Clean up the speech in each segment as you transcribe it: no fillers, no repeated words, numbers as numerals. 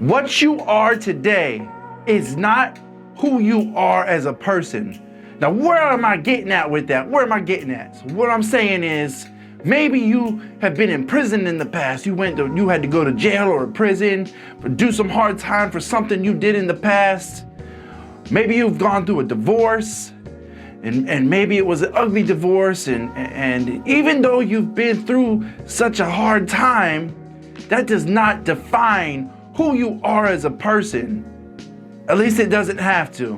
What you are today is not who you are as a person. Now, where am I getting at with that? Where am I getting at? So what I'm saying is, maybe you have been in prison in the past. You had to go to jail or prison, or do some hard time for something you did in the past. Maybe you've gone through a divorce, and maybe it was an ugly divorce, and even though you've been through such a hard time, that does not define who you are as a person. At least it doesn't have to.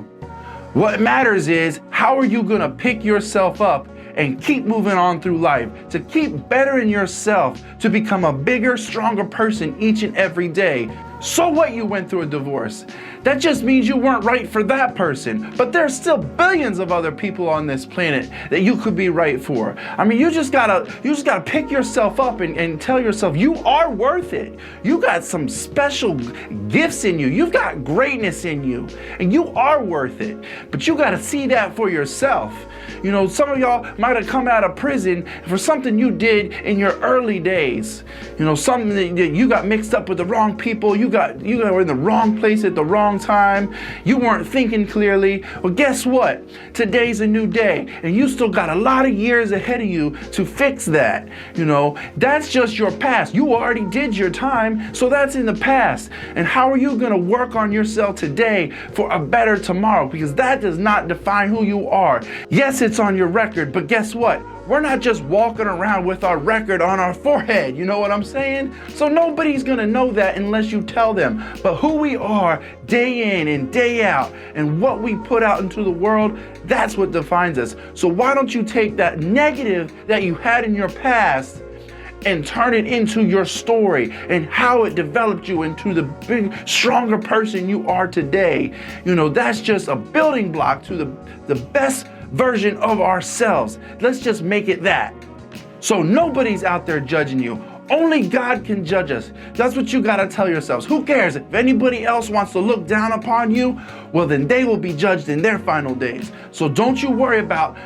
What matters is, how are you gonna pick yourself up and keep moving on through life, to keep bettering yourself, to become a bigger, stronger person each and every day. So what you went through a divorce? That just means you weren't right for that person. But there's still billions of other people on this planet that you could be right for. I mean, you just gotta pick yourself up and tell yourself you are worth it. You got some special gifts in you. You've got greatness in you, and you are worth it. But you gotta see that for yourself. You know, some of y'all might have come out of prison for something you did in your early days. You know, something that you got mixed up with the wrong people. You were in the wrong place at the wrong time. You weren't thinking clearly. Well, guess what? Today's a new day, and you still got a lot of years ahead of you to fix that. You know, that's just your past. You already did your time, so that's in the past. And how are you gonna work on yourself today for a better tomorrow? Because that does not define who you are. Yes, it's on your record, but guess what? We're not just walking around with our record on our forehead, you know what I'm saying? So nobody's gonna know that unless you tell them. But who we are day in and day out, and what we put out into the world, that's what defines us. So why don't you take that negative that you had in your past and turn it into your story and how it developed you into the big, stronger person you are today. You know, that's just a building block to the best version of ourselves. Let's just make it that. So nobody's out there judging you. Only God can judge us. That's what you gotta tell yourselves. Who cares? If anybody else wants to look down upon you, well, then they will be judged in their final days. So don't you worry about,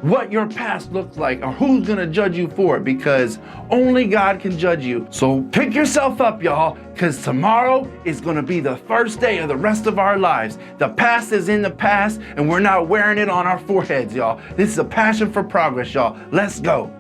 what your past looks like or who's gonna judge you for it, because only God can judge you. So pick yourself up, y'all, because tomorrow is gonna be the first day of the rest of our lives. The past is in the past, and we're not wearing it on our foreheads, y'all. This is a passion for progress, y'all. Let's go.